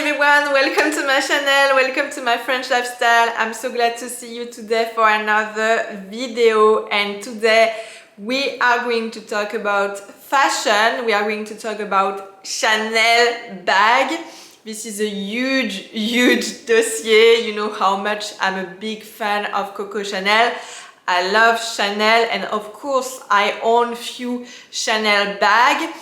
everyone, welcome to my channel, welcome to my French lifestyle. I'm so glad to see you today for another video, and today we are going to talk about fashion. We are going to talk about Chanel bag. This is a huge dossier. You know how much I'm a big fan of Coco Chanel. I love Chanel, and of course I own few Chanel bag.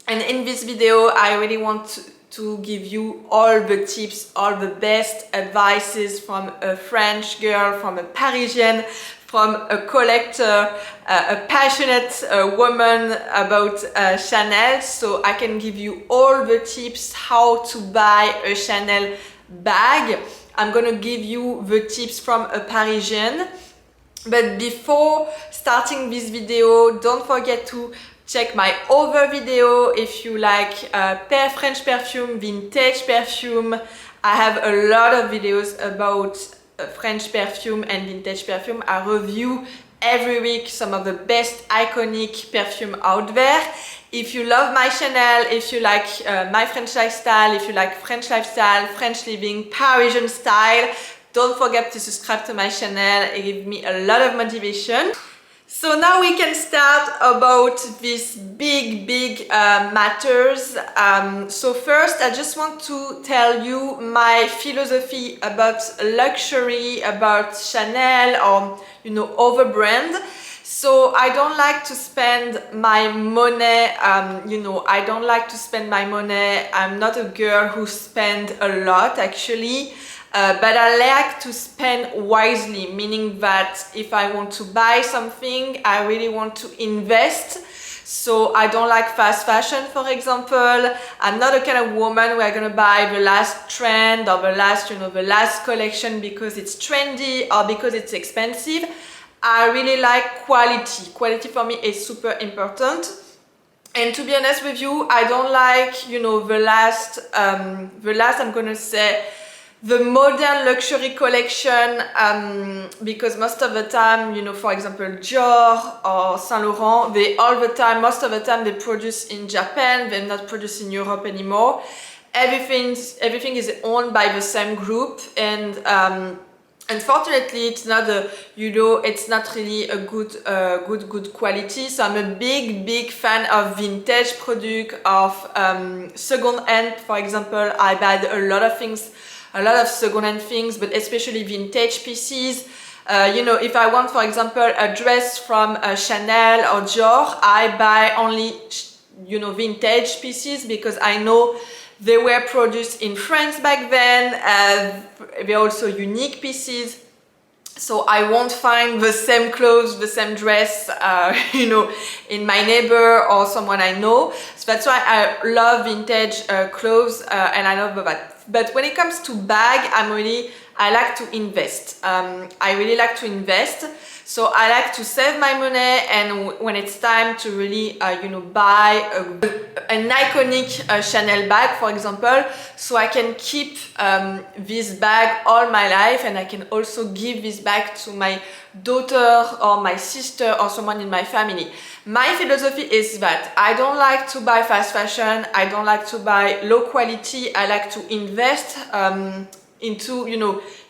And in this video I really want to give you all the tips, all the best advices from a French girl, from a Parisian, from a collector, a passionate woman about Chanel. So I can give you all the tips how to buy a Chanel bag. I'm gonna give you the tips from a Parisian. But before starting this video, don't forget to check my other video if you like French perfume, vintage perfume. I have a lot of videos about French perfume and vintage perfume. I review every week some of the best iconic perfume out there. If you love my channel, if you like my French lifestyle, if you like French lifestyle, French living, Parisian style, don't forget to subscribe to my channel. It gives me a lot of motivation. So now we can start about these big matters. So first I just want to tell you my philosophy about luxury, about Chanel, or other brand. So I don't like to spend my money, I don't like to spend my money. I'm not a girl who spends a lot actually. But I like to spend wisely, meaning that if I want to buy something, I really want to invest. So I don't like fast fashion, for example. I'm not a kind of woman who are gonna buy the last trend or the last collection because it's trendy or because it's expensive. I really like quality. Quality for me is super important. And to be honest with you, I don't like, the last I'm gonna say, the modern luxury collection, because most of the time, for example, Dior or Saint Laurent, most of the time they produce in Japan, they're not produced in Europe anymore. Everything is owned by the same group, and unfortunately it's not it's not really a good quality. So I'm a big fan of vintage product, of second hand. For example, I buy a lot of second-hand things, but especially vintage pieces. If I want, for example, a dress from Chanel or Dior, I buy only, vintage pieces because I know they were produced in France back then. They're also unique pieces. So I won't find the same clothes, the same dress, in my neighbor or someone I know. So that's why I love vintage clothes, and I love that. But when it comes to bag, I like to invest. I really like to invest. So I like to save my money, and when it's time to really, buy an iconic Chanel bag, for example, so I can keep this bag all my life, and I can also give this bag to my daughter or my sister or someone in my family. My philosophy is that I don't like to buy fast fashion, I don't like to buy low quality. I like to invest into,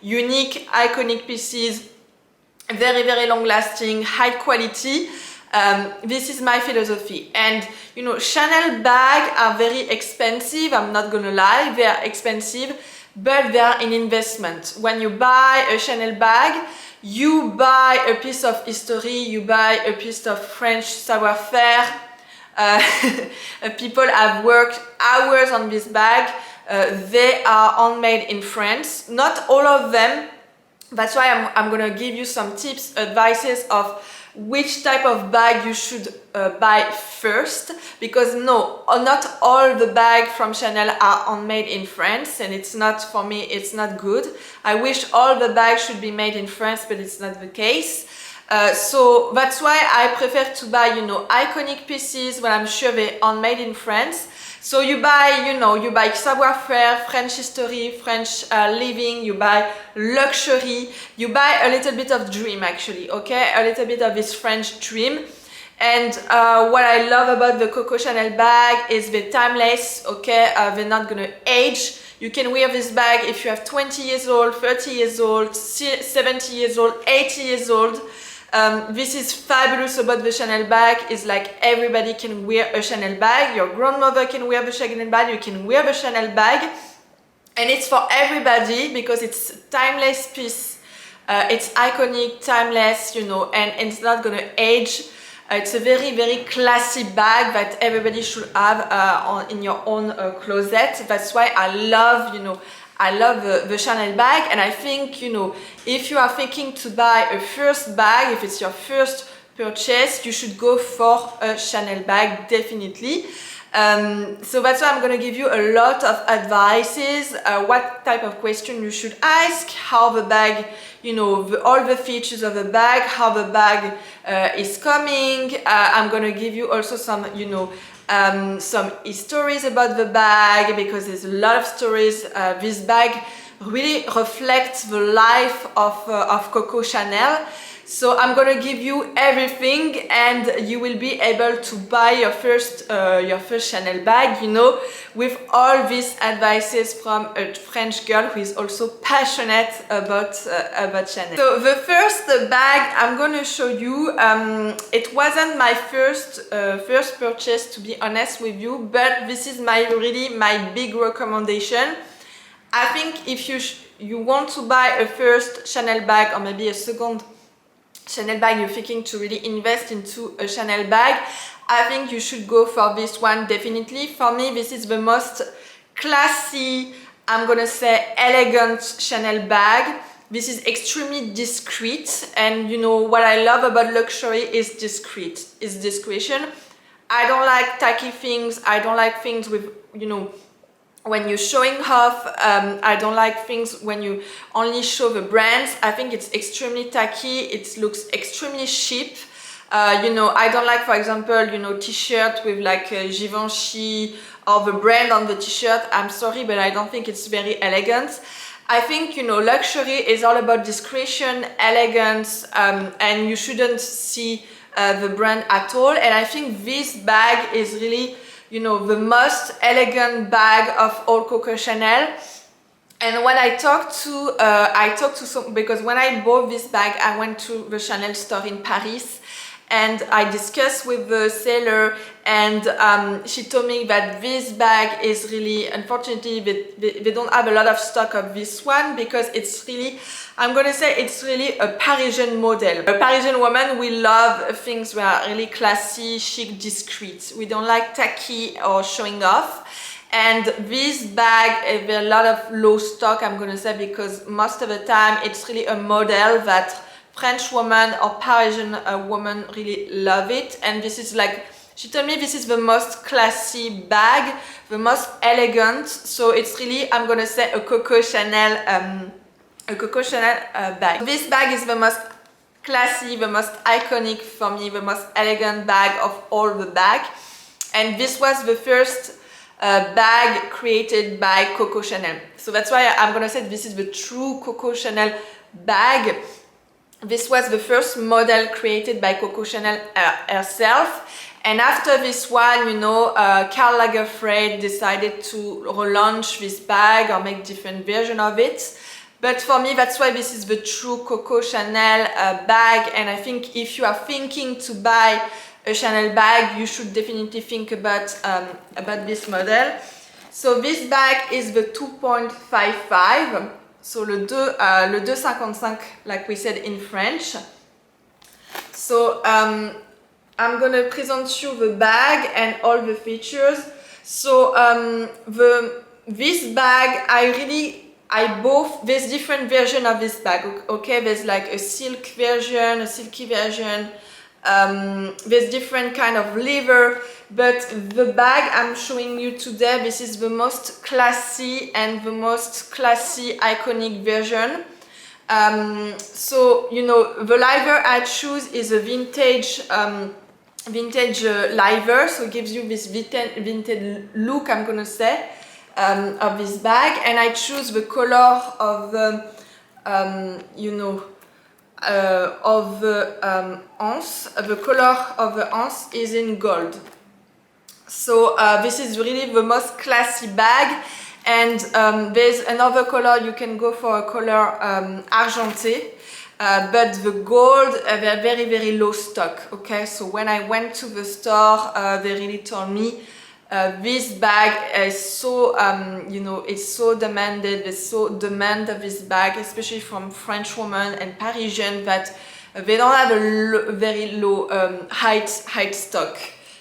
unique, iconic pieces, very long lasting, high quality. This is my philosophy. And Chanel bags are very expensive, I'm not gonna lie, they are expensive, but they are an investment. When you buy a Chanel bag, you buy a piece of history, you buy a piece of French savoir-faire. People have worked hours on this bag. They are handmade in France. Not all of them. That's why I'm gonna give you some tips, advices of which type of bag you should buy first, because not all the bags from Chanel are handmade in France, and it's not, for me, it's not good. I wish all the bags should be made in France, but it's not the case. So that's why I prefer to buy, iconic pieces when I'm sure they're handmade in France. So you buy savoir-faire, French history, French living, you buy luxury, you buy a little bit of dream actually, okay? A little bit of this French dream. And what I love about the Coco Chanel bag is they're timeless, okay? They're not gonna age. You can wear this bag if you have 20 years old, 30 years old, 70 years old, 80 years old. This is fabulous about the Chanel bag, is like everybody can wear a Chanel bag. Your grandmother can wear the Chanel bag, you can wear the Chanel bag. And it's for everybody because it's a timeless piece. It's iconic, timeless, you know, and it's not gonna age. It's a very, very classy bag that everybody should have in your own closet. That's why I love, you know, I love the Chanel bag. And I think, you know, if you are thinking to buy a first bag, if it's your first purchase, you should go for a Chanel bag, definitely. So that's why I'm going to give you a lot of advices, what type of question you should ask, how the bag, you know, all the features of the bag, how the bag is coming. I'm going to give you also some, you know, some stories about the bag, because there's a lot of stories. This bag really reflects the life of Coco Chanel. So I'm gonna give you everything, and you will be able to buy your first Chanel bag, you know, with all these advices from a French girl who is also passionate about Chanel. So the first bag I'm gonna show you, it wasn't my first purchase, to be honest with you, but this is really my big recommendation. I think if you want to buy a first Chanel bag, or maybe a second Chanel bag, you're thinking to really invest into a Chanel bag, I think you should go for this one, definitely. For me, this is the most classy, I'm gonna say elegant Chanel bag. This is extremely discreet, and you know what I love about luxury is discretion. I don't like tacky things, I don't like things with, you know, when you're showing off. I don't like things when you only show the brands. I think it's extremely tacky, it looks extremely cheap. You know, I don't like, for example, you know, t-shirt with like Givenchy or the brand on the t-shirt. I'm sorry, but I don't think it's very elegant. I think, you know, luxury is all about discretion, elegance, and you shouldn't see the brand at all. And I think this bag is really, you know, the most elegant bag of all Coco Chanel. And when I talked to some, because when I bought this bag, I went to the Chanel store in Paris, and I discussed with the seller, and she told me that this bag is really, unfortunately, they don't have a lot of stock of this one, because it's really, I'm gonna say it's really a Parisian model. A Parisian woman, we love things that are really classy, chic, discreet. We don't like tacky or showing off. And this bag, there's a lot of low stock, I'm gonna say, because most of the time it's really a model that French woman or Parisian woman really love it. And this is like, she told me this is the most classy bag, the most elegant. So it's really, I'm gonna say, a Coco Chanel bag. This bag is the most classy, the most iconic for me, the most elegant bag of all the bag. And this was the first bag created by Coco Chanel. So that's why I'm gonna say this is the true Coco Chanel bag. This was the first model created by Coco Chanel herself. And after this one, you know, Karl Lagerfeld decided to relaunch this bag or make different version of it. But for me, that's why this is the true Coco Chanel bag. And I think if you are thinking to buy a Chanel bag, you should definitely think about this model. So this bag is the 2.55. So le 2,55, like we said in French. So I'm gonna present you the bag and all the features. So this bag, I bought, there's different version of this bag. Okay, there's like a silk version, a silky version. There's different kind of leather, but the bag I'm showing you today, this is the most classy and the most classy iconic version. So you know, the leather I choose is a vintage leather, so it gives you this vintage look, I'm gonna say, of this bag. And I choose the color of the you know, of the anse. The color of the anse is in gold. So this is really the most classy bag. And there's another color, you can go for a color argenté, but the gold, they're very, very low stock, okay? So when I went to the store, they really told me this bag is so, you know, it's so demanded, there's so demand of this bag, especially from French women and Parisian, that they don't have a very low height stock.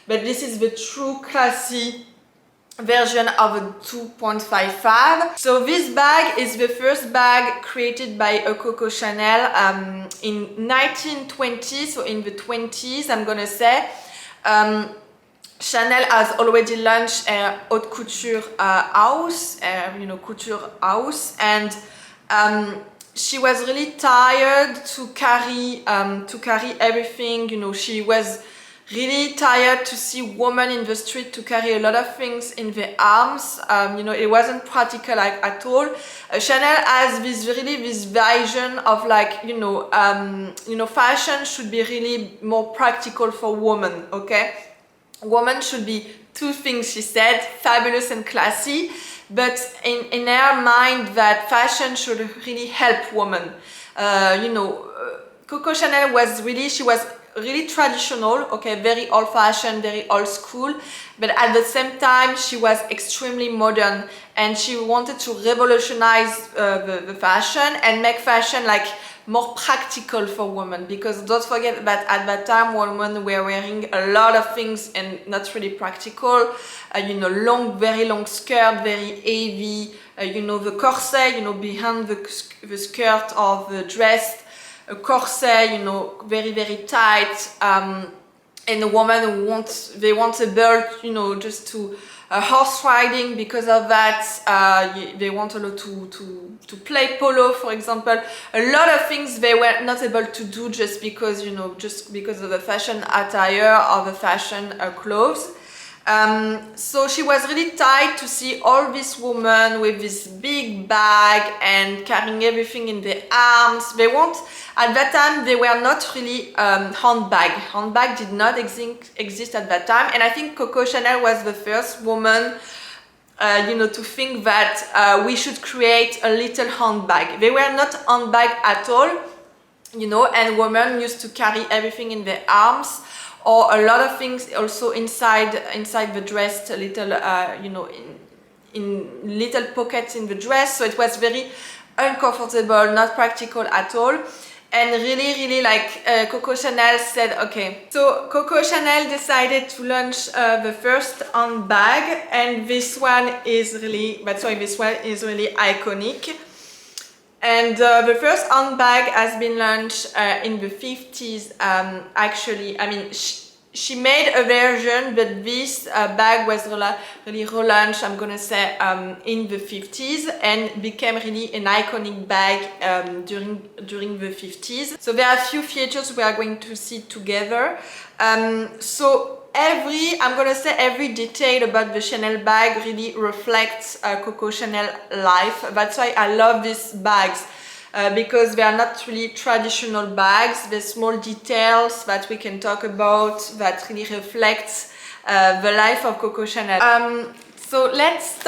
But this is the true classy version of a 2.55. So this bag is the first bag created by Coco Chanel in 1920, so in the 20s, I'm gonna say. Chanel has already launched a haute couture house, you know, couture house, and she was really tired to carry everything. You know, she was really tired to see women in the street to carry a lot of things in their arms. You know, it wasn't practical at all. Chanel has this vision of, like, you know, fashion should be really more practical for women, okay? Women should be two things, she said, fabulous and classy, but in her mind that fashion should really help women. You know, Coco Chanel was really traditional, okay, very old-fashioned, very old school, but at the same time she was extremely modern, and she wanted to revolutionize the fashion and make fashion like more practical for women, because don't forget that at that time women were wearing a lot of things and not really practical. You know, very long skirt, very heavy, you know, the corset, you know, behind the skirt of the dress, a corset, you know, very, very tight, and the woman they want a belt, you know, just to horse riding. Because of that, they want a lot to play polo, for example. A lot of things they were not able to do just because, you know, just because of the fashion attire or the fashion clothes. So she was really tired to see all these women with this big bag and carrying everything in their arms. At that time, they were not really handbag. Handbag did not exist at that time, and I think Coco Chanel was the first woman, you know, to think that we should create a little handbag. They were not handbag at all, you know, and women used to carry everything in their arms, or a lot of things also inside the dress, a little, you know, in little pockets in the dress. So it was very uncomfortable, not practical at all. And really, like, Coco Chanel said, okay. So Coco Chanel decided to launch the first handbag, and this one is really, iconic. And the first handbag has been launched in the 50s. Actually, I mean, she made a version, but this bag was really relaunched, I'm gonna say, in the 50s, and became really an iconic bag during the 50s. So there are a few features we are going to see together. So every detail about the Chanel bag really reflects Coco Chanel life. That's why I love these bags, because they are not really traditional bags. There's small details that we can talk about that really reflects the life of Coco Chanel. So let's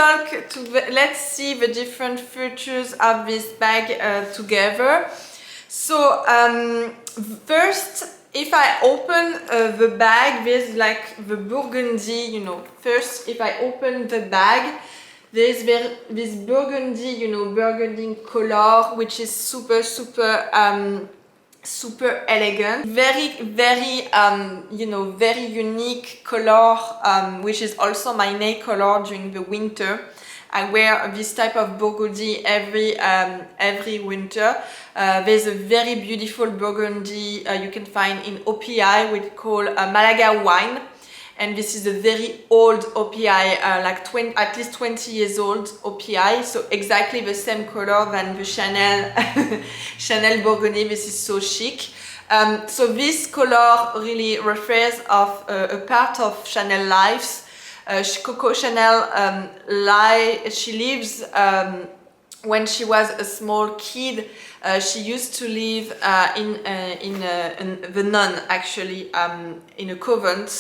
see the different features of this bag together. So first, if I open the bag, there's like the burgundy, you know. First, if I open the bag, there's this burgundy, you know, burgundy color, which is super elegant. Very, you know, very unique color, which is also my nail color during the winter. I wear this type of burgundy every winter. There's a very beautiful burgundy you can find in OPI, we call Malaga wine. And this is a very old OPI, like at least 20 years old OPI. So exactly the same color than the Chanel burgundy. This is so chic. So this color really refers of a part of Chanel lives. Coco Chanel she lives when she was a small kid. She used to live in the nun, actually, in a couvent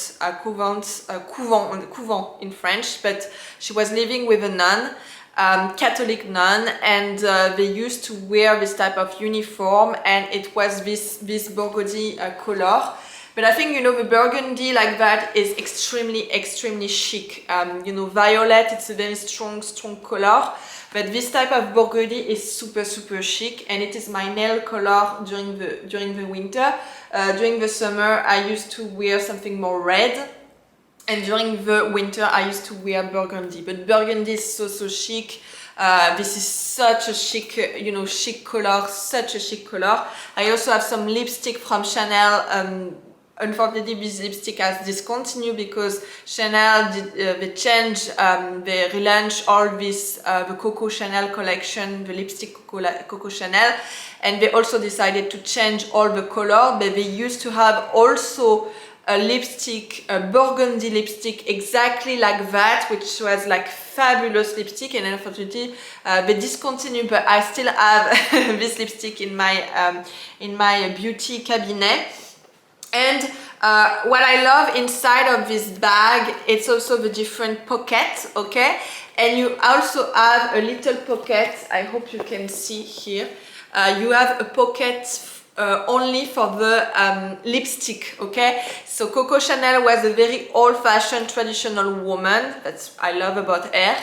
in French, but she was living with a nun. Catholic nun, and they used to wear this type of uniform, and it was this burgundy color. But I think, you know, the burgundy like that is extremely chic. You know, violet, it's a very strong color. But this type of burgundy is super chic, and it is my nail color during the winter. During the summer, I used to wear something more red. And during the winter, I used to wear burgundy. But burgundy is so chic. This is such a chic, you know, chic color, such a chic color. I also have some lipstick from Chanel. Unfortunately, this lipstick has discontinued because Chanel they changed, they relaunched all this, the Coco Chanel collection, the lipstick Coco Chanel, and they also decided to change all the color, but they used to have also a lipstick, a burgundy lipstick exactly like that, which was like fabulous lipstick, and unfortunately they discontinued, but I still have this lipstick in my beauty cabinet. And what I love inside of this bag, it's also the different pockets, okay? And you also have a little pocket, I hope you can see here. You have a pocket only for the lipstick, okay? So Coco Chanel was a very old-fashioned traditional woman. That's I love about her.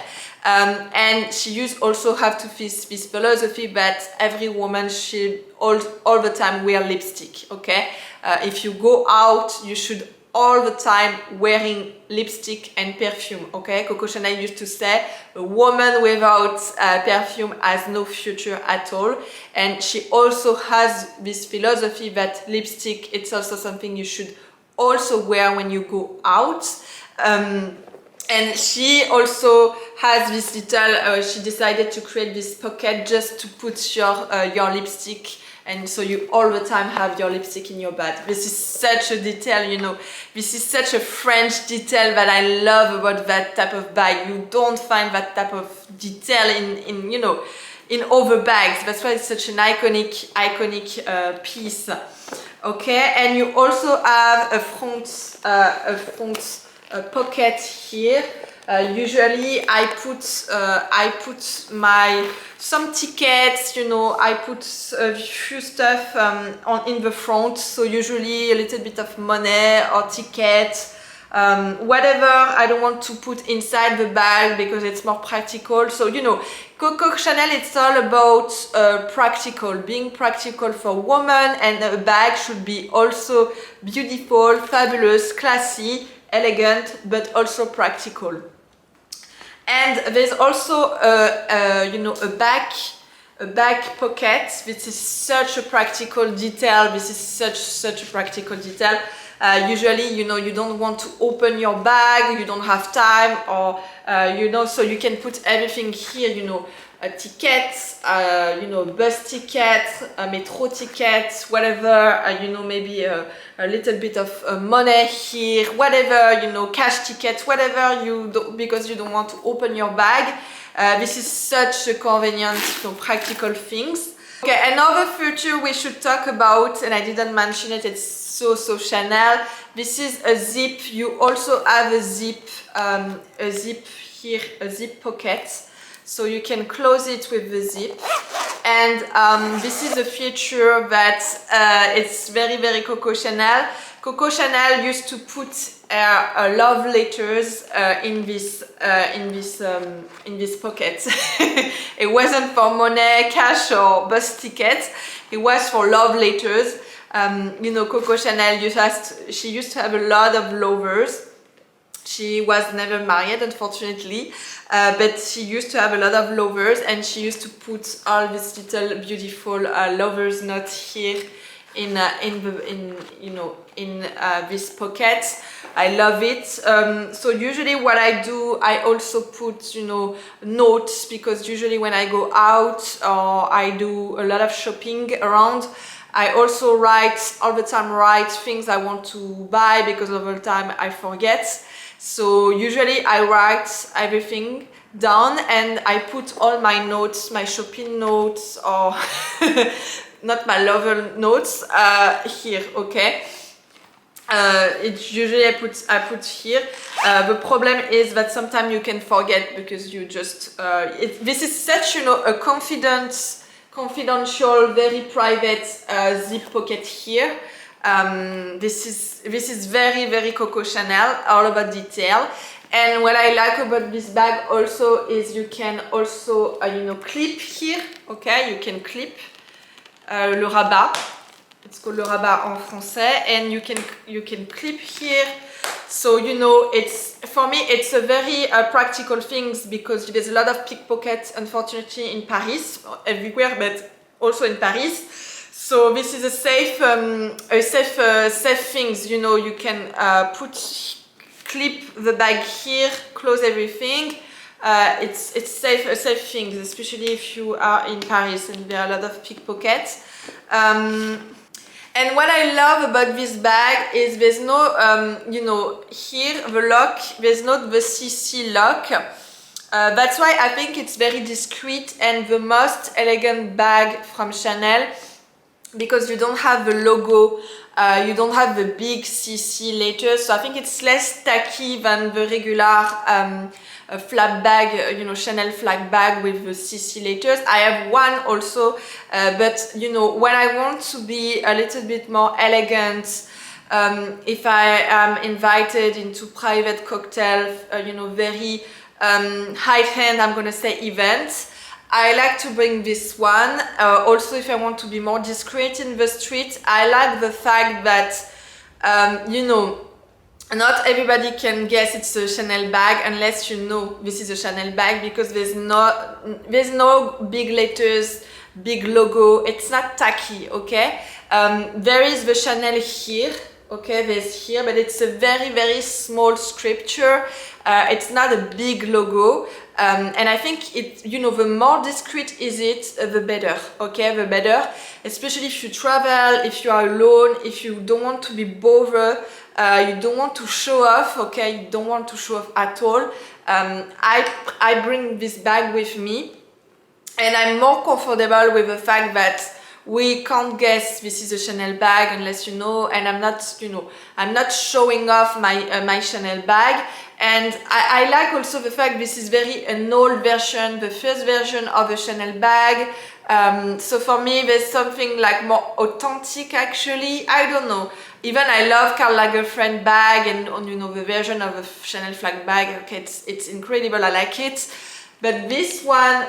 And she used also have to this philosophy that every woman should all the time wear lipstick, okay? If you go out, you should all the time wearing lipstick and perfume, okay? Coco Chanel used to say, a woman without perfume has no future at all. And she also has this philosophy that lipstick, it's also something you should also wear when you go out. And she also has this little, she decided to create this pocket just to put your lipstick, and so you all the time have your lipstick in your bag. This is such a detail, you know, this is such a French detail that I love about that type of bag. You don't find that type of detail in you know, in other bags. That's why it's such an iconic piece. Okay, and you also have a front pocket here. Usually I put some tickets, you know, I put a few stuff in the front, so usually a little bit of money or tickets, whatever I don't want to put inside the bag because it's more practical. So, you know, Coco Chanel, it's all about being practical for women, and a bag should be also beautiful, fabulous, classy, elegant, but also practical. And there's also you know, a back pocket. This is such a practical detail. This is such a practical detail. Usually, you know, you don't want to open your bag, you don't have time, or you know, so you can put everything here, you know, tickets, you know, bus tickets, metro tickets, whatever, you know, maybe a little bit of money here, whatever, you know, cash tickets, whatever you do, because you don't want to open your bag. This is such a convenient, you know, practical things. Okay, another feature we should talk about, and I didn't mention it, it's so Chanel. This is a zip. You also have a zip here, a zip pocket. So you can close it with the zip, and this is a feature that it's very Coco Chanel. Coco Chanel used to put love letters in this pocket. It wasn't for money, cash, or bus tickets. It was for love letters. You know, Coco Chanel she used to have a lot of lovers. She was never married, unfortunately, but she used to have a lot of lovers, and she used to put all these little beautiful lovers notes here in this pocket. I love it. So usually what I do, I also put, you know, notes, because usually when I go out or I do a lot of shopping around, I also all the time things I want to buy, because over time I forget. So usually I write everything down, and I put all my notes, my shopping notes, or not my lover notes, here, okay? It's usually I put here. The problem is that sometimes you can forget because you just this is such, you know, a confidential, very private zip pocket here. This is very Coco Chanel, all about detail. And what I like about this bag also is you can also you know, clip here. Okay, you can clip le rabat. It's called le rabat en français, and you can clip here. So, you know, it's, for me, it's a very practical things because there's a lot of pickpockets, unfortunately, in Paris, everywhere, but also in Paris. So this is a safe things. You know, you can clip the bag here, close everything. It's safe things, especially if you are in Paris and there are a lot of pickpockets. And what I love about this bag is there's no, you know, here the lock, there's not the CC lock. That's why I think it's very discreet and the most elegant bag from Chanel, because you don't have the logo, you don't have the big CC letters, so I think it's less tacky than the regular flap bag, you know, Chanel flap bag with the CC letters. I have one also, but you know, when I want to be a little bit more elegant, if I am invited into private cocktail, you know, very high-end, I'm gonna say, events, I like to bring this one. Also, if I want to be more discreet in the street, I like the fact that, you know, not everybody can guess it's a Chanel bag unless you know this is a Chanel bag, because there's no big letters, big logo. It's not tacky, okay? There is the Chanel here, okay? There's here, but it's a very small scripture. It's not a big logo. And I think it, you know, the more discreet is it, the better, okay? The better, especially if you travel, if you are alone, if you don't want to be bothered, you don't want to show off, okay? You don't want to show off at all. I bring this bag with me, and I'm more comfortable with the fact that we can't guess this is a Chanel bag unless you know, and I'm not, you know, I'm not showing off my Chanel bag. And I like also the fact this is very an old version, the first version of a Chanel bag. So for me, there's something like more authentic actually. I don't know. Even I love Karl Lagerfeld bag and, you know, the version of a Chanel flag bag. Okay, it's incredible. I like it. But this one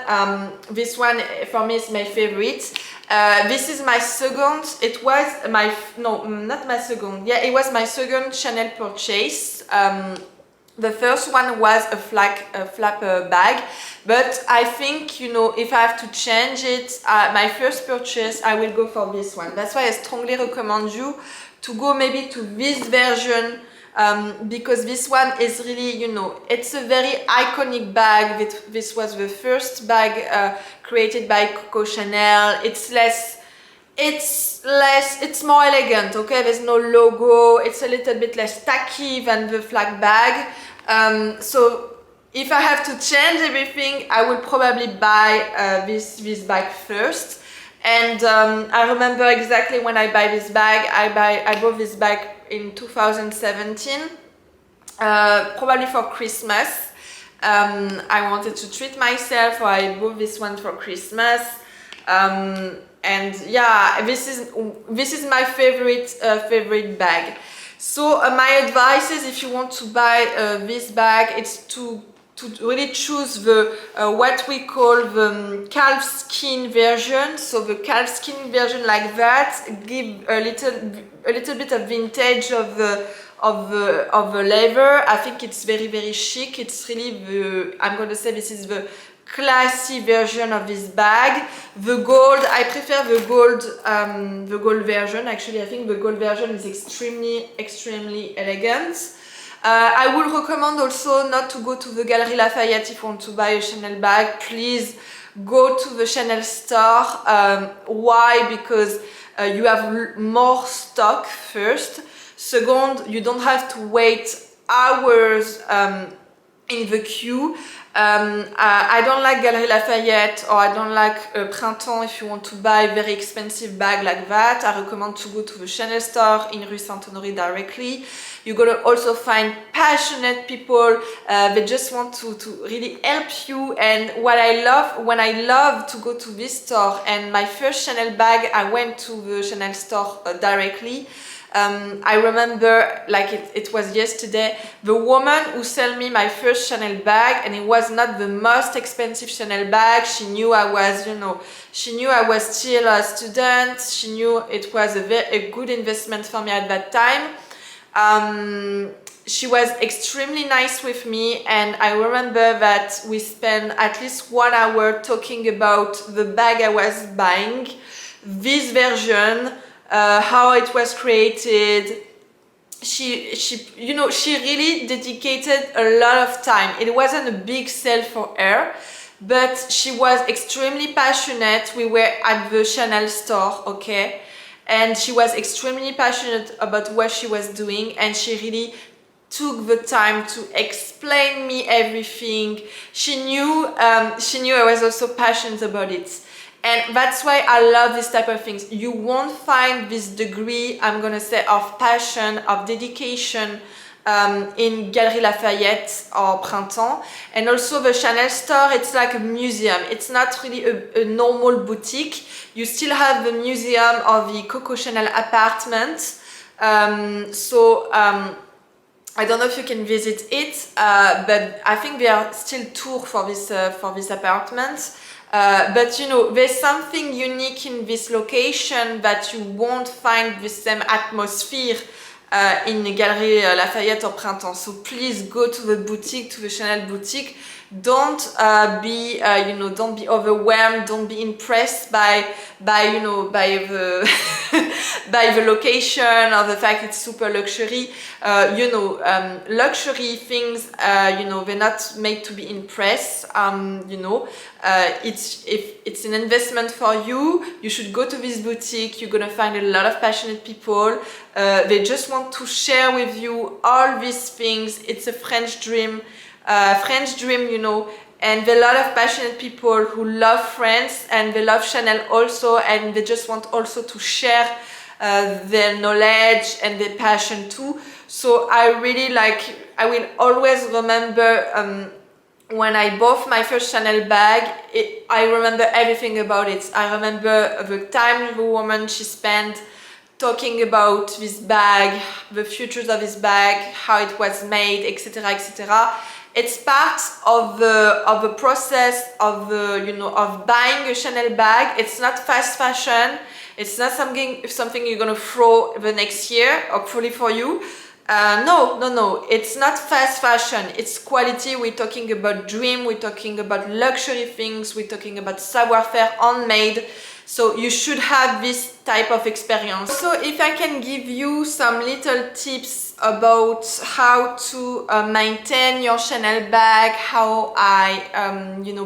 for me is my favorite. This is my second. It was my, no, not my second. Yeah, it was my second Chanel purchase. The first one was a flapper bag, but I think, you know, if I have to change it, my first purchase, I will go for this one. That's why I strongly recommend you to go maybe to this version, because this one is really, you know, it's a very iconic bag. This was the first bag created by Coco Chanel. It's more elegant, okay? There's no logo. It's a little bit less tacky than the flag bag. So if I have to change everything, I will probably buy this bag first. And I remember exactly when I buy this bag. I bought this bag in 2017, probably for Christmas. I wanted to treat myself, so I bought this one for Christmas. And yeah, this is my favorite bag. So my advice is, if you want to buy this bag, it's to really choose the what we call the calf skin version. So the calf skin version like that give a little bit of vintage of the leather. I think it's very chic. It's really I'm gonna say this is the classy version of this bag. The gold, I prefer the gold version. Actually, I think the gold version is extremely elegant. I would recommend also not to go to the Galeries Lafayette if you want to buy a Chanel bag. Please go to the Chanel store. Why? Because you have more stock, first. Second, you don't have to wait hours in the queue. I don't like Galeries Lafayette, or I don't like Printemps if you want to buy very expensive bag like that. I recommend to go to the Chanel store in Rue Saint-Honoré directly. You're gonna also find passionate people. They just want to really help you. And what I love, when I love to go to this store, and my first Chanel bag, I went to the Chanel store directly. I remember like it was yesterday, the woman who sold me my first Chanel bag, and it was not the most expensive Chanel bag. She knew I was, she knew I was still a student. She knew it was a good investment for me at that time. She was extremely nice with me, and I remember that we spent at least 1 hour talking about the bag I was buying, this version, how it was created. She really dedicated a lot of time. It wasn't a big sale for her, but she was extremely passionate. We were at the Chanel store, okay? And she was extremely passionate about what she was doing, and she really took the time to explain me everything. She knew I was also passionate about it. And that's why I love this type of things. You won't find this degree, I'm gonna say, of passion, of dedication in Galeries Lafayette or Printemps. And also the Chanel store, it's like a museum. It's not really a normal boutique. You still have the museum of the Coco Chanel apartment. I don't know if you can visit it, but I think there are still tours for this apartment. But there's something unique in this location that you won't find the same atmosphere in Galeries Lafayette or Printemps. So please go to the boutique, to the Chanel boutique. Don't be don't be overwhelmed. Don't be impressed by the by the location or the fact it's super luxury. Luxury things, they're not made to be impressed. If it's an investment for you, you should go to this boutique. You're gonna find a lot of passionate people. They just want to share with you all these things. It's a French dream. And there are a lot of passionate people who love France, and they love Chanel also, and they just want also to share their knowledge and their passion too. So I will always remember when I bought my first Chanel bag, I remember everything about it. I remember the time the woman she spent talking about this bag, the features of this bag, how it was made, etc., etc. It's part of the process of of buying a Chanel bag. It's not fast fashion. It's not something you're gonna throw the next year, hopefully for you. No. It's not fast fashion. It's quality. We're talking about dream. We're talking about luxury things. We're talking about savoir-faire, handmade. So you should have this type of experience. So if I can give you some little tips about how to maintain your Chanel bag, how I,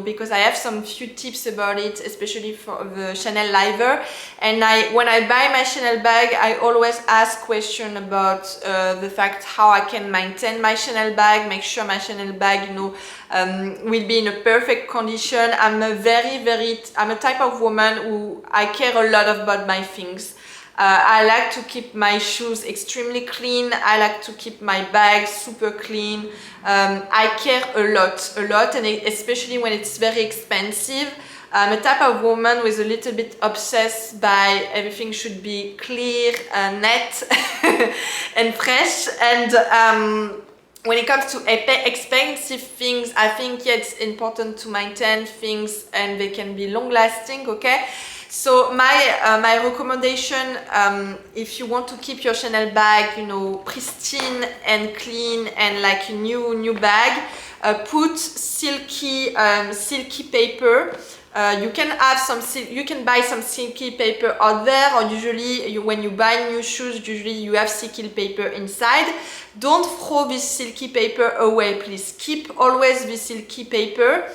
because I have some few tips about it, especially for the Chanel Liver. And when I buy my Chanel bag, I always ask questions about the fact how I can maintain my Chanel bag, make sure my Chanel bag, will be in a perfect condition. I'm a type of woman who I care a lot about my things. I like to keep my shoes extremely clean. I like to keep my bag super clean. I care a lot, and especially when it's very expensive. I'm a type of woman who is a little bit obsessed by everything should be clear, net, and fresh. And when it comes to expensive things, I think it's important to maintain things and they can be long lasting, okay? So my recommendation, if you want to keep your Chanel bag, pristine and clean and like a new bag, put silky paper. You can buy some silky paper out there, or usually when you buy new shoes, usually you have silky paper inside. Don't throw this silky paper away, please. Keep always the silky paper.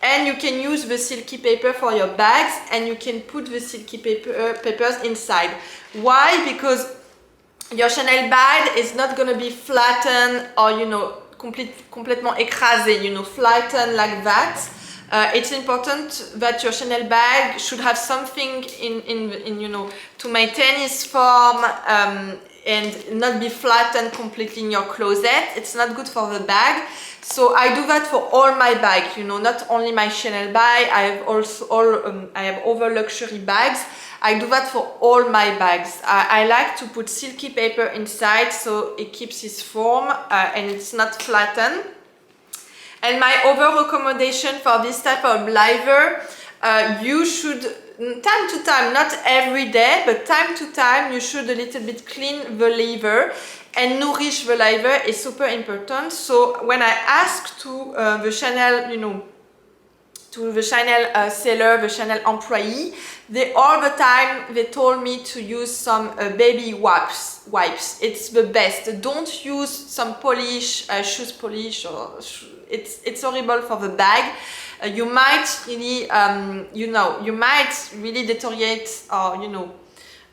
And you can use the silky paper for your bags, and you can put the silky papers inside. Why? Because your Chanel bag is not gonna be flattened or complètement écrasé, you know, flattened like that. It's important that your Chanel bag should have something in you know, to maintain its form and not be flattened completely in your closet. It's not good for the bag. So I do that for all my bags, you know, not only my Chanel bag. I have also I have other luxury bags. I do that for all my bags. I like to put silky paper inside so it keeps its form and it's not flattened. And my other recommendation for this type of liver, you should, time to time, not every day, but time to time, you should a little bit clean the liver and nourish the liver is super important. So when I asked to the Chanel, you know, to the Chanel seller, the Chanel employee, all the time they told me to use some baby wipes. It's the best. Don't use some polish, shoes polish, or it's horrible for the bag. You might really, you know, you might really deteriorate, or you know,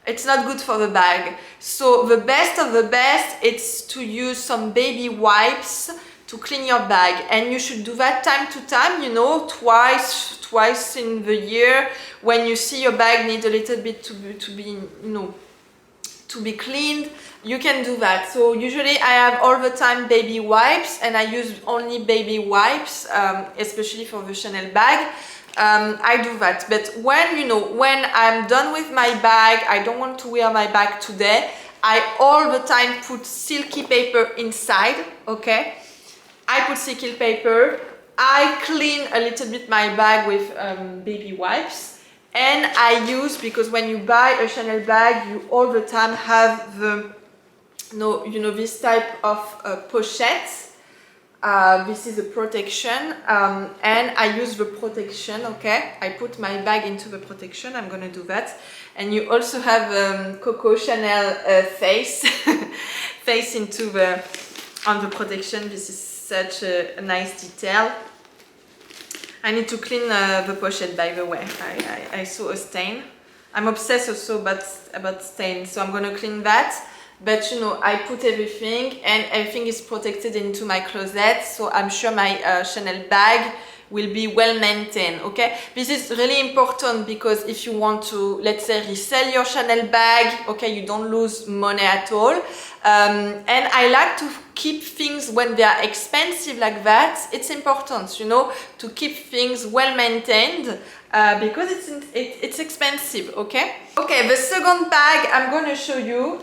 it's not good for the bag. So the best of the best, it's to use some baby wipes to clean your bag, and you should do that time to time, you know, twice in the year when you see your bag needs a little bit to be you know, to be cleaned. You can do that. So usually I have all the time baby wipes, and I use only baby wipes, especially for the Chanel bag. I do that. But when, you know, when I'm done with my bag, I don't want to wear my bag today, I all the time put silky paper inside, okay? I put silky paper, I clean a little bit my bag with baby wipes, and I use, because when you buy a Chanel bag, you all the time have the, no, you know, this type of pochette. This is a protection, and I use the protection, okay? I put my bag into the protection, I'm gonna do that. And you also have Coco Chanel face, face into the, on the protection. This is such a nice detail. I need to clean the pochette, by the way. I saw a stain. I'm obsessed also about stains, so I'm gonna clean that. But you know, I put everything, and everything is protected into my closet, so I'm sure my Chanel bag will be well maintained, okay? This is really important because if you want to, let's say, resell your Chanel bag, okay, you don't lose money at all. And I like to keep things when they are expensive like that. It's important, you know, to keep things well maintained because it's expensive, okay? Okay, the second bag I'm going to show you.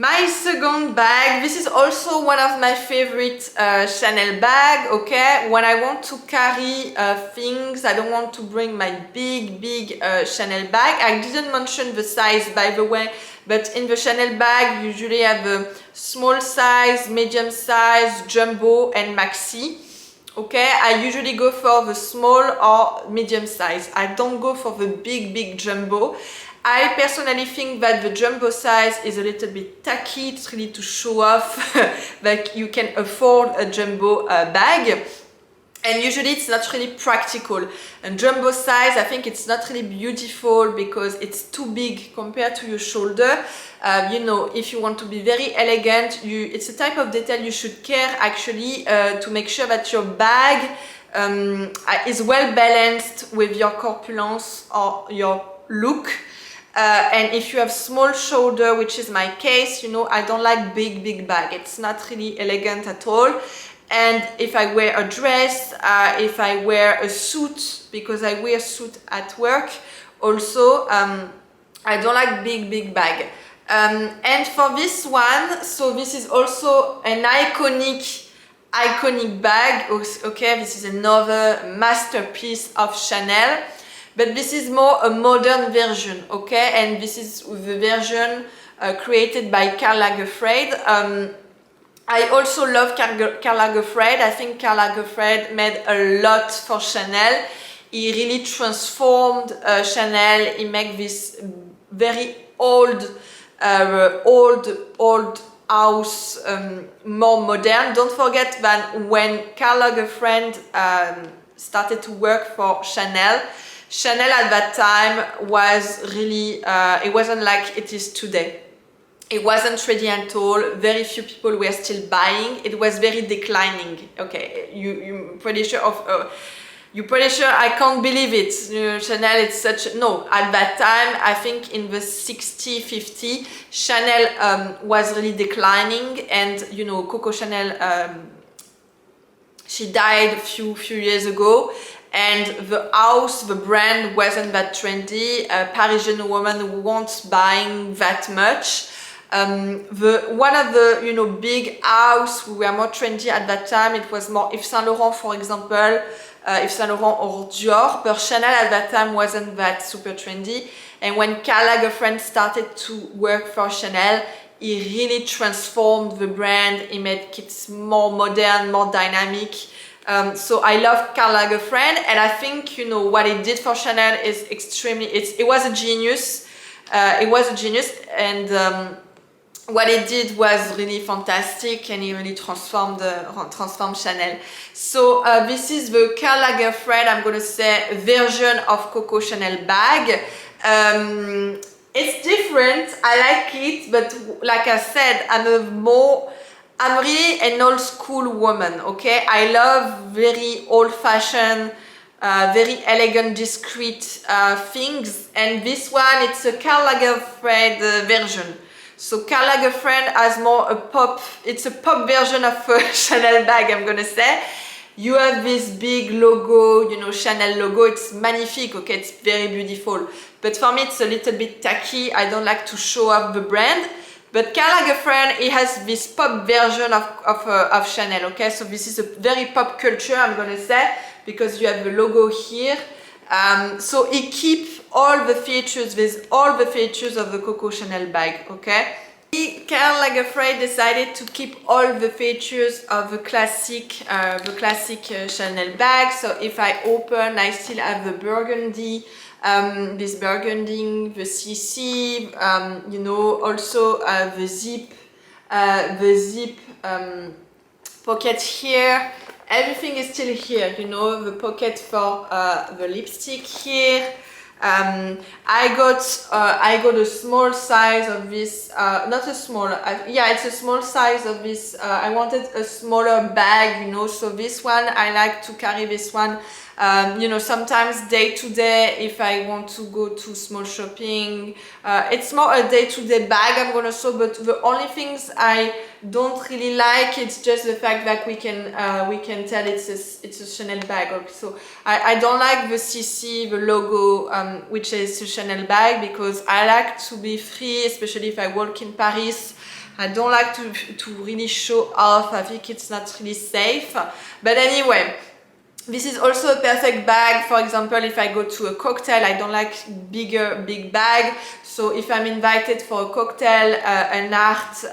My second bag, this is also one of my favorite Chanel bag, okay? When I want to carry things, I don't want to bring my big Chanel bag. I didn't mention the size, by the way, but in the Chanel bag, you usually have a small size, medium size, jumbo, and maxi. Okay, I usually go for the small or medium size. I don't go for the big jumbo. I personally think that the jumbo size is a little bit tacky. It's really to show off that you can afford a jumbo bag. And usually it's not really practical. And jumbo size, I think it's not really beautiful because it's too big compared to your shoulder. You know, if you want to be very elegant, it's a type of detail you should care actually to make sure that your bag is well balanced with your corpulence or your look. And if you have small shoulder, which is my case, you know, I don't like big bag. It's not really elegant at all. And if I wear a dress, if I wear a suit, because I wear suit at work also, I don't like big bag. And for this one, so this is also an iconic bag. Okay, this is another masterpiece of Chanel. But this is more a modern version, okay? And this is the version created by Karl Lagerfeld. I also love Karl Lagerfeld. I think Karl Lagerfeld made a lot for Chanel. He really transformed Chanel. He made this very old house more modern. Don't forget that when Karl Lagerfeld started to work for Chanel, Chanel at that time was really, it wasn't like it is today. It wasn't trendy at all. Very few people were still buying. It was very declining. Okay, you're pretty sure of. You're pretty sure I can't believe it. Chanel, it's such. No, at that time, I think in the 60, 50, Chanel was really declining, and you know, Coco Chanel. She died a few years ago, and the house, the brand wasn't that trendy. Parisian woman weren't buying that much. One of the, you know, big house who were more trendy at that time, it was more Yves Saint Laurent, for example, Yves Saint Laurent or Dior, but Chanel at that time wasn't that super trendy. And when Karl Lagerfeld started to work for Chanel, he really transformed the brand. He made it more modern, more dynamic. So I love Karl Lagerfeld, and I think, you know, what he did for Chanel is extremely. It was a genius. It was a genius, and what he did was really fantastic, and he really transformed Chanel. So this is the Karl Lagerfeld, I'm gonna say, version of Coco Chanel bag. It's different, I like it, but like I said, I'm really an old school woman, okay? I love very old-fashioned, very elegant, discreet things, and this one, it's a Karl Lagerfeld version. So Karl Lagerfeld has more it's a pop version of a Chanel bag, I'm gonna say. You have this big logo, you know, Chanel logo, it's magnifique, okay, it's very beautiful. But for me, it's a little bit tacky. I don't like to show off the brand. But Karl Lagerfeld, he has this pop version of Chanel, okay? So this is a very pop culture, I'm gonna say, because you have the logo here. So he keeps all the features with all the features of the Coco Chanel bag, okay? Karl Lagerfeld decided to keep all the features of the classic Chanel bag. So if I open, I still have the burgundy, this burgundy, the CC, you know, also the zip pocket here. Everything is still here, you know, the pocket for the lipstick here. I got a small size of this, not a small, yeah, it's a small size of this. I wanted a smaller bag, you know, so this one, I like to carry this one. You know, sometimes day to day, if I want to go to small shopping, it's more a day-to-day bag I'm gonna show, but the only things I don't really like, it's just the fact that we can tell it's a Chanel bag. So I don't like the CC, the logo, which is a Chanel bag, because I like to be free, especially if I walk in Paris. I don't like to really show off. I think it's not really safe. But anyway, this is also a perfect bag. For example, if I go to a cocktail, I don't like big bag. So if I'm invited for a cocktail, an art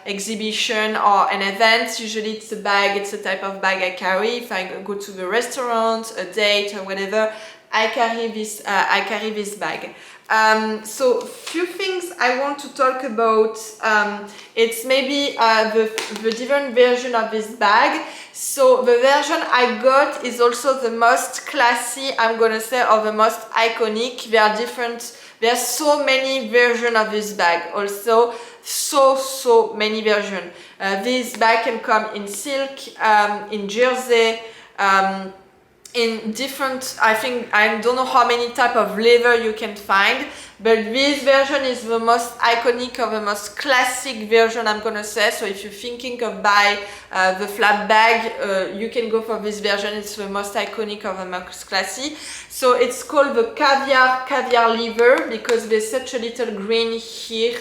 exhibition or an event, usually it's a bag, it's a type of bag I carry. If I go to the restaurant, a date or whatever, I carry this bag. So few things I want to talk about. It's maybe the different version of this bag. So the version I got is also the most classy, I'm gonna say, or the most iconic. They are different. There are so many versions of this bag. Also, so many versions. This bag can come in silk, in jersey, in different, I don't know how many type of leather you can find, but this version is the most iconic or the most classic version, I'm gonna say. So if you're thinking of buy the flap bag, you can go for this version. It's the most iconic or the most classy. So it's called the caviar liver, because there's such a little green here.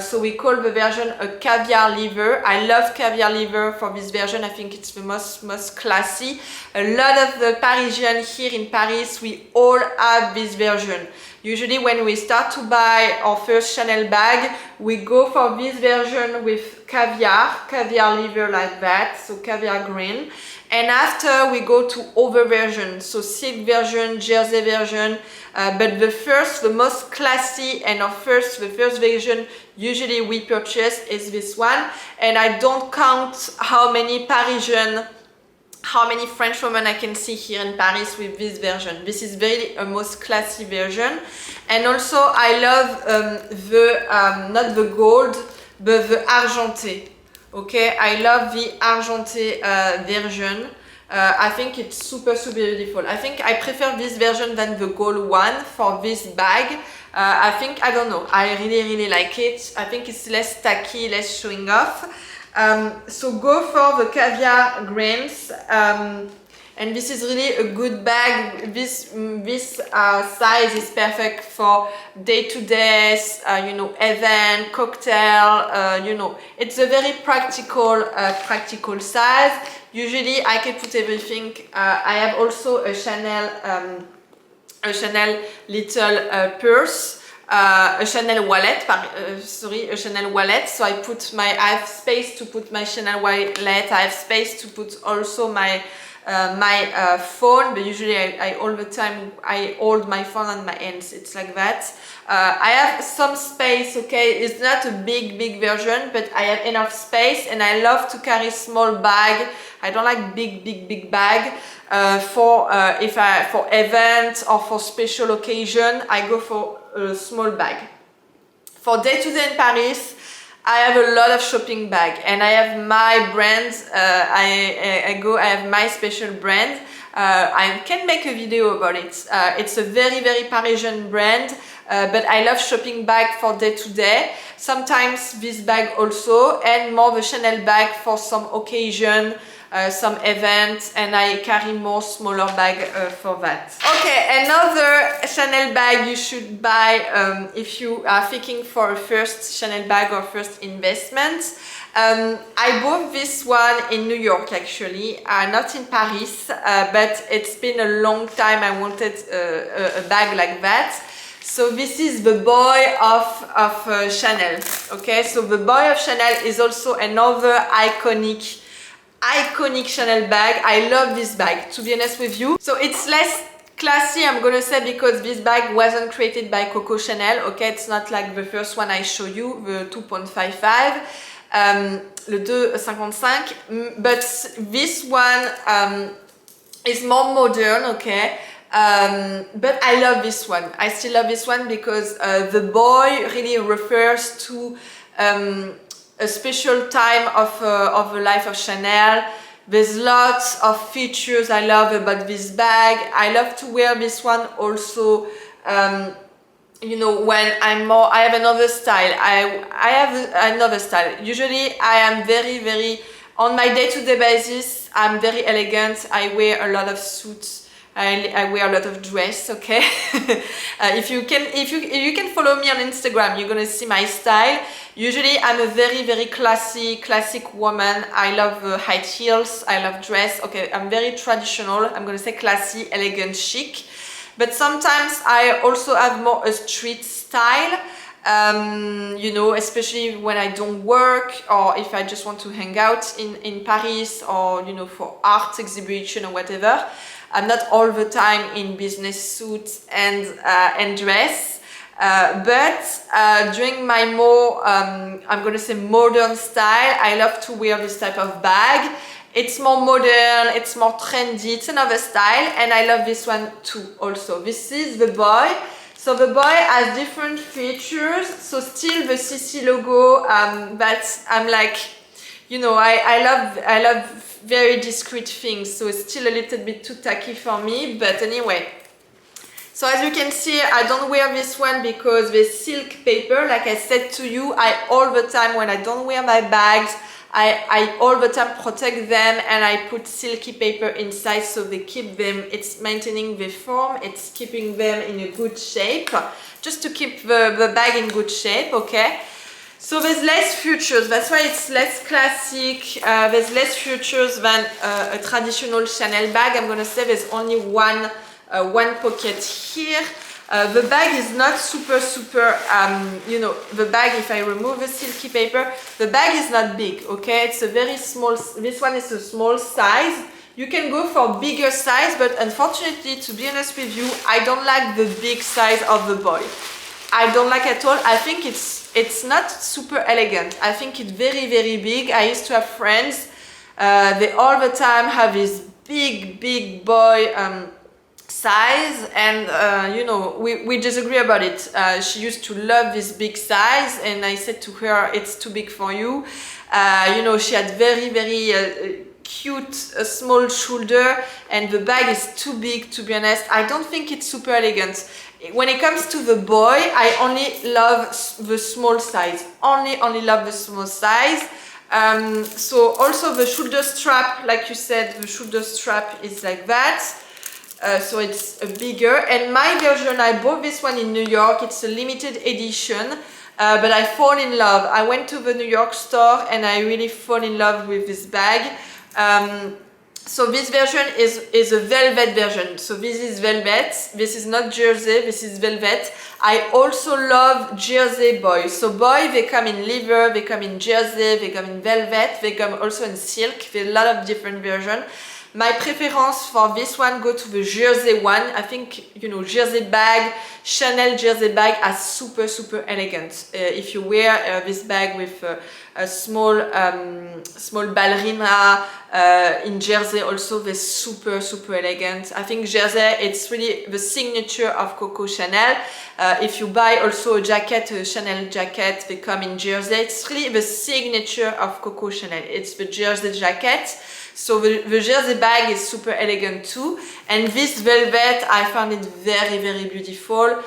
So we call the version a caviar liver. I love caviar liver for this version. I think it's the most classy. A lot of the Parisian here in Paris, we all have this version. Usually when we start to buy our first Chanel bag, we go for this version with caviar liver like that, so caviar green. And after we go to other versions, so silk version, jersey version, but the most classy and the first version usually we purchase is this one. And I don't count how many French women I can see here in Paris with this version. This is really a most classy version. And also I love not the gold, but the argenté. Okay, I love the argenté version. I think it's super beautiful. I think I prefer this version than the gold one for this bag. I think, I don't know, I really like it. I think it's less tacky, less showing off. So go for the caviar grains. And this is really a good bag. This size is perfect for day-to-day, you know, event, cocktail, you know. It's a very practical size. Usually I can put everything. I have also a Chanel little purse, a Chanel wallet, a Chanel wallet. So I have space to put my Chanel wallet. I have space to put also my phone, but usually I all the time I hold my phone on my hands. It's like that. I have some space, okay, it's not a big version, but I have enough space, and I love to carry small bag. I don't like big bag. For events or for special occasion, I go for a small bag. For day-to-day in Paris, I have a lot of shopping bag, and I have my brand. I have my special brand. I can make a video about it. It's a very Parisian brand, but I love shopping bag for day to day. Sometimes this bag also, and more the Chanel bag for some occasion, some events, and I carry more smaller bag for that. Okay, another Chanel bag you should buy if you are thinking for a first Chanel bag or first investment. I bought this one in New York actually, not in Paris, but it's been a long time I wanted a bag like that. So this is the boy of Chanel. Okay, so the boy of Chanel is also another iconic Chanel bag. I love this bag, to be honest with you. So it's less classy, I'm gonna say, because this bag wasn't created by Coco Chanel. Okay, it's not like the first one I show you, the 2.55, le 2.55, but this one is more modern, okay. But I love this one. I still love this one because the boy really refers to a special time of the life of Chanel. There's lots of features I love about this bag. I love to wear this one also, you know, when I have another style. I have another style. Usually I am very, on my day-to-day basis, I'm very elegant. I wear a lot of suits. I wear a lot of dress, okay. If you can follow me on Instagram, you're gonna see my style. Usually I'm a very classic woman. I love high heels, I love dress. Okay, I'm very traditional. I'm gonna say classy, elegant, chic. But sometimes I also have more a street style. You know, especially when I don't work, or if I just want to hang out in Paris, or you know, for art exhibition or whatever. I'm not all the time in business suits and dress, but during my more, I'm gonna say modern style, I love to wear this type of bag. It's more modern, it's more trendy, it's another style, and I love this one too also. This is the boy. So the boy has different features, so still the CC logo, but I'm like, you know, I love very discreet things, so it's still a little bit too tacky for me, but anyway. So as you can see, I don't wear this one because the silk paper, like I said to you, I all the time when I don't wear my bags, I all the time protect them, and I put silky paper inside so they keep them, it's maintaining the form, it's keeping them in a good shape, just to keep the bag in good shape, okay? So there's less features, that's why it's less classic. There's less features than a traditional Chanel bag. I'm gonna say there's only one pocket here. The bag is not super, you know, the bag, if I remove the silky paper, the bag is not big, okay? It's a very small, this one is a small size. You can go for bigger size, but unfortunately, to be honest with you, I don't like the big size of the boy. I don't like at all. I think it's not super elegant. I think it's very big. I used to have friends, they all the time have this big boy size, and you know, we disagree about it. She used to love this big size, and I said to her, it's too big for you. You know, she had very cute small shoulder, and the bag is too big, to be honest. I don't think it's super elegant. When it comes to the boy, I only love the small size, only love the small size. So also the shoulder strap, like you said, the shoulder strap is like that. So it's a bigger, and my version, I bought this one in New York. It's a limited edition, but I fall in love. I went to the New York store and I really fall in love with this bag. So this version is a velvet version. So this is velvet. This is not jersey, this is velvet. I also love jersey boy. So boy, they come in leather, they come in jersey, they come in velvet, they come also in silk. There are a lot of different versions. My preference for this one go to the jersey one. I think, you know, jersey bag, Chanel jersey bag are super elegant. If you wear this bag with a small ballerina in jersey, also they're super elegant. I think jersey, it's really the signature of Coco Chanel. If you buy also a jacket, a Chanel jacket, they come in jersey. It's really the signature of Coco Chanel. It's the jersey jacket. So the jersey bag is super elegant too, and this velvet, I found it very beautiful.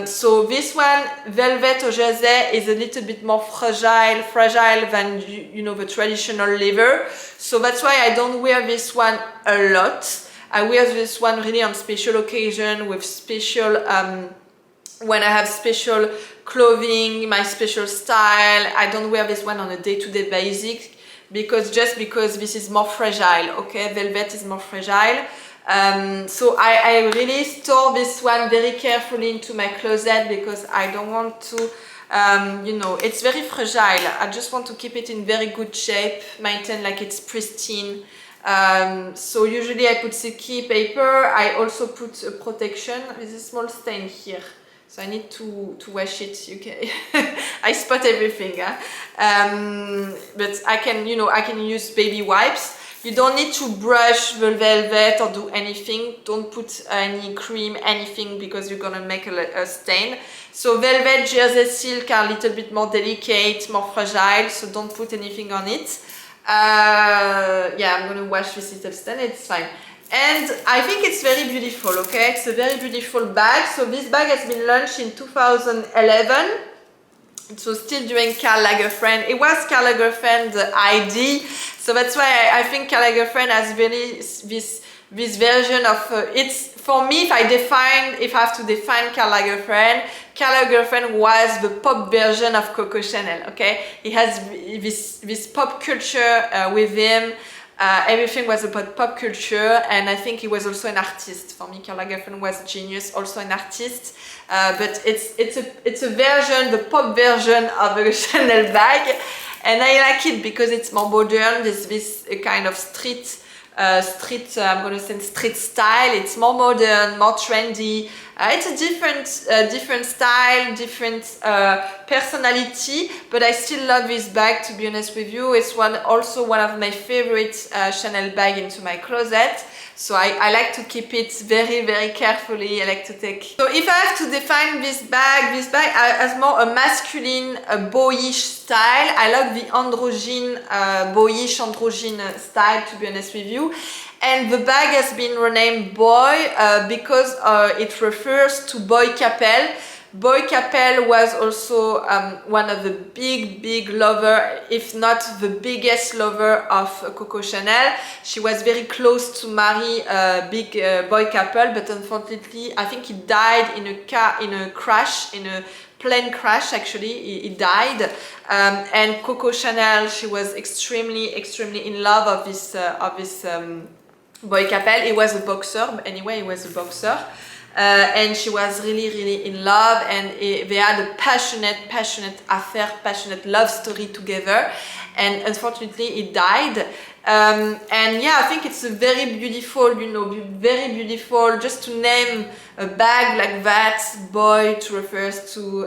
So this one, velvet or jersey, is a little bit more fragile than, you know, the traditional leather. So that's why I don't wear this one a lot. I wear this one really on special occasion, with special when I have special clothing, my special style. I don't wear this one on a day-to-day basis. Because this is more fragile, okay? Velvet is more fragile. So I really store this one very carefully into my closet, because I don't want to, you know, it's very fragile. I just want to keep it in very good shape, maintain like it's pristine. So usually I put sticky paper. I also put a protection. There's a small stain here. So I need to wash it. Okay, I spot everything. Huh? But I can, you know, I can use baby wipes. You don't need to brush the velvet or do anything. Don't put any cream, anything, because you're gonna make a stain. So velvet, jersey, silk are a little bit more delicate, more fragile. So don't put anything on it. Yeah, I'm gonna wash this little stain. It's fine. And I think it's very beautiful, okay? It's a very beautiful bag. So this bag has been launched in 2011. So still during Karl Lagerfeld. It was Karl Lagerfeld ID. So that's why I think Karl Lagerfeld has really this version of it's, for me, if I have to define Karl Lagerfeld was the pop version of Coco Chanel, okay? He has this pop culture with him. Everything was about pop culture, and I think he was also an artist. For me, Karl Lagerfeld was a genius, also an artist. But it's a version, the pop version of a Chanel bag, and I like it because it's more modern. There's this kind of street, I'm gonna say street style. It's more modern, more trendy. It's a different style, different personality, but I still love this bag, to be honest with you. It's also one of my favorite Chanel bag into my closet. So I like to keep it very carefully. I like to take. So if I have to define this bag has more a masculine, boyish style. I love the androgyne, boyish androgyne style, to be honest with you. And the bag has been renamed Boy because it refers to Boy Capel. Boy Capel was also one of the big lover, if not the biggest lover of Coco Chanel. She was very close to marry big Boy Capel, but unfortunately, I think he died in a plane crash. Actually, he died. And Coco Chanel, she was extremely in love of this Boy Capel. He was a boxer, but anyway, he was a boxer. And she was really in love, and they had a passionate affair, passionate love story together, and unfortunately he died. And yeah, I think it's a very beautiful, very beautiful, just to name a bag like that, Boy, to refers to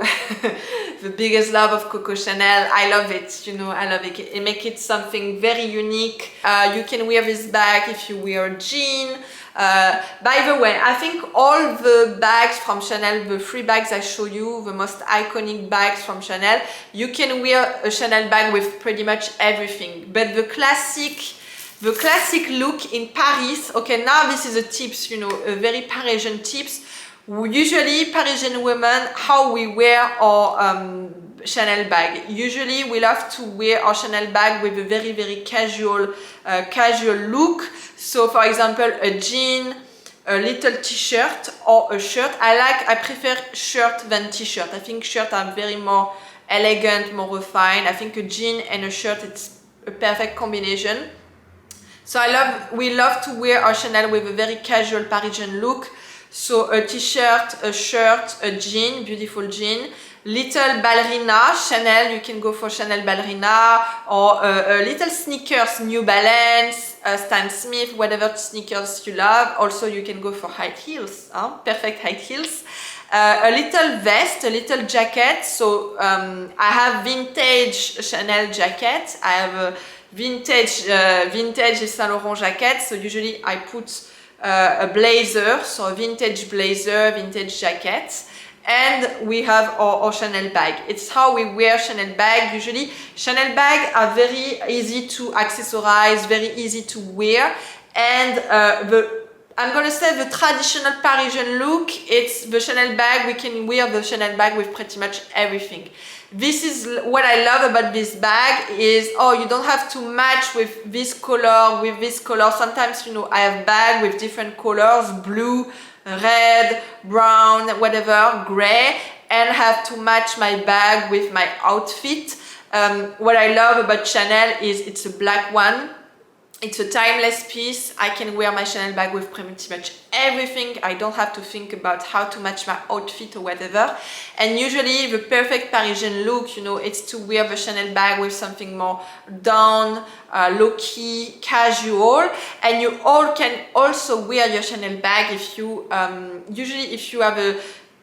the biggest love of Coco Chanel. I love it, I love it. It makes it something very unique. You can wear this bag if you wear a jean, By the way, I think all the bags from Chanel, the 3 bags I show you, the most iconic bags from Chanel, you can wear a Chanel bag with pretty much everything. But the classic look in Paris, okay, now this is a tips, you know, a very Parisian tips. Usually Parisian women, how we wear our Chanel bag. Usually we love to wear our Chanel bag with a very, very casual look. So for example, a jean, a little t-shirt or a shirt. I prefer shirt than t-shirt. I think shirts are very more elegant, more refined. I think a jean and a shirt, it's a perfect combination. So we love to wear our Chanel with a very casual Parisian look. So a t-shirt, a shirt, a jean, beautiful jean, little ballerina, Chanel, you can go for Chanel ballerina, or a little sneakers, New Balance, Stan Smith, whatever sneakers you love. Also you can go for high heels, perfect high heels. A little vest, a little jacket. So I have vintage Chanel jacket. I have a vintage Saint Laurent jacket. So usually I put a blazer, so a vintage blazer, vintage jacket, and we have our Chanel bag. It's how we wear Chanel bag. Usually Chanel bags are very easy to accessorize, very easy to wear, and I'm gonna say the traditional Parisian look, it's the Chanel bag. We can wear the Chanel bag with pretty much everything. This is what I love about this bag is, oh, you don't have to match with this color, with this color. Sometimes, you know, I have bag with different colors, blue, red, brown, whatever, gray, and have to match my bag with my outfit. What I love about Chanel is it's a black one. It's a timeless piece. I can wear my Chanel bag with pretty much everything. I don't have to think about how to match my outfit or whatever. And usually the perfect Parisian look, you know, it's to wear the Chanel bag with something more down, low-key, casual. And you all can also wear your Chanel bag if you, usually if you have a,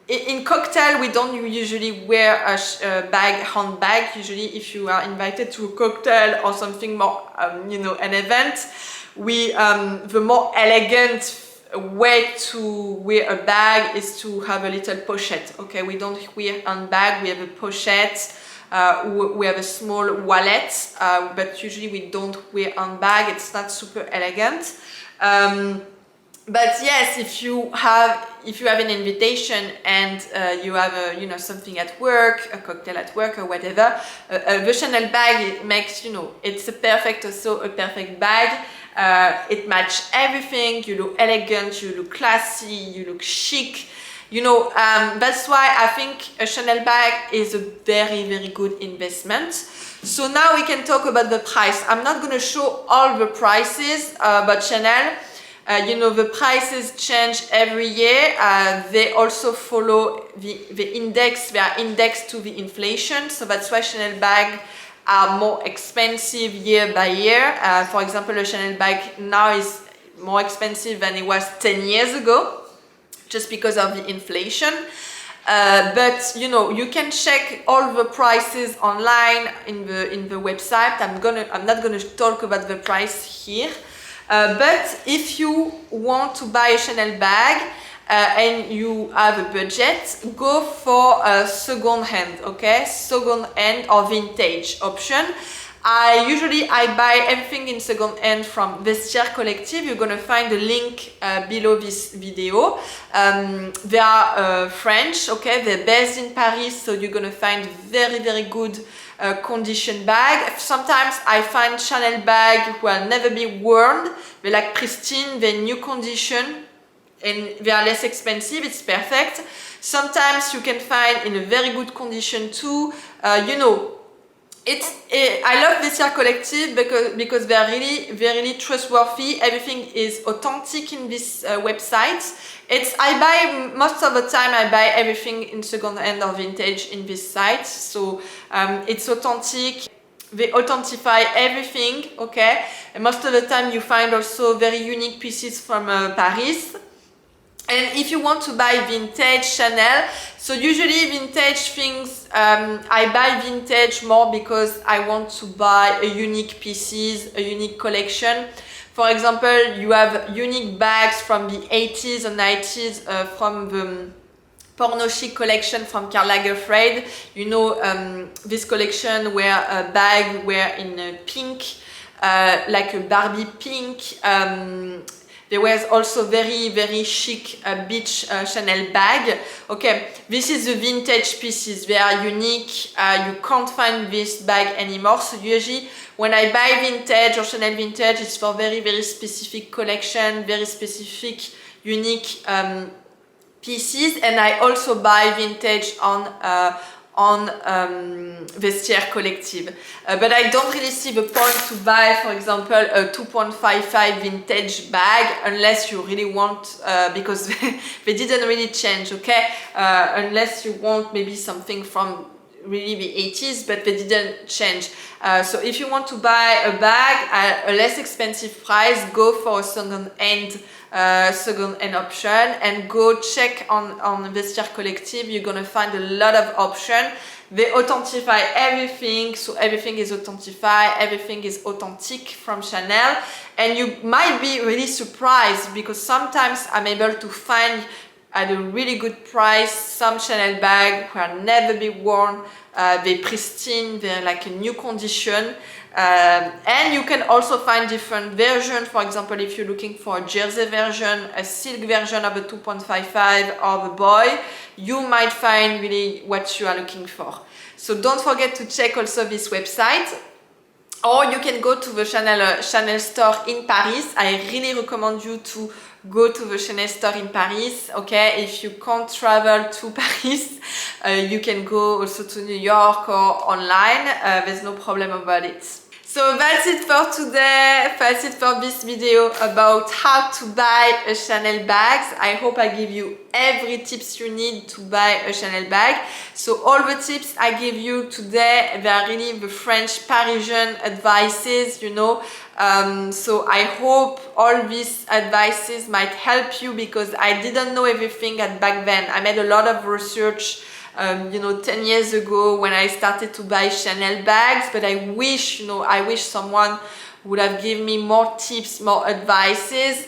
in cocktail, we don't usually wear a bag, handbag. Usually if you are invited to a cocktail or something more, you know, an event, the more elegant way to wear a bag is to have a little pochette. Okay, we don't wear handbag, we have a pochette, we have a small wallet, but usually we don't wear handbag. It's not super elegant. But yes, if you have an invitation and you have a, you know, something at work, a cocktail at work or whatever, the Chanel bag makes, you know, it's a perfect bag. It matches everything. You look elegant, you look classy, you look chic. You know, that's why I think a Chanel bag is a very, very good investment. So now we can talk about the price. I'm not going to show all the prices about Chanel. You know, the prices change every year. They also follow the index. They are indexed to the inflation. So that's why Chanel bags are more expensive year by year. For example, a Chanel bag now is more expensive than it was 10 years ago, just because of the inflation. But you know, you can check all the prices online in the website. I'm not gonna talk about the price here. But if you want to buy a Chanel bag and you have a budget, go for a second hand, okay? Second hand or vintage option. I buy everything in second hand from Vestiaire Collective. You're gonna find the link below this video. They are French, okay? They're based in Paris, so you're gonna find very, very good condition bag. Sometimes I find Chanel bag who will never be worn. They're like pristine, they're new condition, and they are less expensive. It's perfect. Sometimes you can find in a very good condition too. You know, I love Vestiaire Collective because they are really trustworthy. Everything is authentic in this website. Most of the time I buy everything in second hand or vintage in this site. So it's authentic. They authentify everything, okay? And most of the time you find also very unique pieces from Paris. And if you want to buy vintage Chanel, so usually vintage things, I buy vintage more because I want to buy a unique pieces, a unique collection. For example, you have unique bags from the 80s and 90s from the Porno Chic collection from Karl Lagerfeld. You know, this collection where a bag were in pink, like a Barbie pink. There was also very chic beach Chanel bag. Okay, this is the vintage pieces. They are unique. You can't find this bag anymore. So usually when I buy vintage or Chanel vintage, it's for very specific collection, very specific, unique pieces. And I also buy vintage on Vestiaire Collective. But I don't really see the point to buy, for example, a 2.55 vintage bag unless you really want, because they didn't really change, okay? Unless you want maybe something from really the 80s, but they didn't change. So if you want to buy a bag at a less expensive price, go for a second-hand option and go check on Vestiaire Collective. You're gonna find a lot of options. They authentify everything, so everything is authentified, everything is authentic from Chanel, and you might be really surprised because sometimes I'm able to find at a really good price some Chanel bags will never be worn. They're pristine, they're like a new condition. And you can also find different versions. For example, if you're looking for a jersey version, a silk version of a 2.55 or the boy, you might find really what you are looking for. So don't forget to check also this website. Or you can go to the Chanel store in Paris. I really recommend you to go to the Chanel store in Paris, okay? If you can't travel to Paris, you can go also to New York or online. There's no problem about it. So that's it for today. That's it for this video about how to buy a Chanel bag. I hope I give you every tips you need to buy a Chanel bag. So all the tips I give you today, they are really the French Parisian advices, you know. So I hope all these advices might help you because I didn't know everything back then. I made a lot of research you know, 10 years ago when I started to buy Chanel bags, but I wish, you know, I wish someone would have given me more tips, more advices.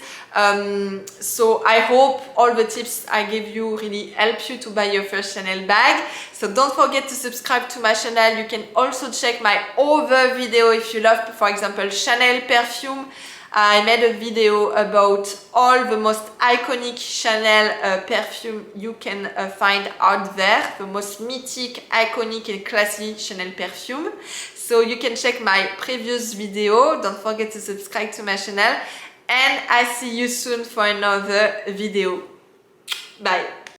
So I hope all the tips I give you really help you to buy your first Chanel bag. So don't forget to subscribe to my channel. You can also check my other video if you love, for example, Chanel perfume. I made a video about all the most iconic Chanel perfume you can find out there, the most mythic, iconic and classy Chanel perfume. So you can check my previous video. Don't forget to subscribe to my channel and I see you soon for another video. Bye!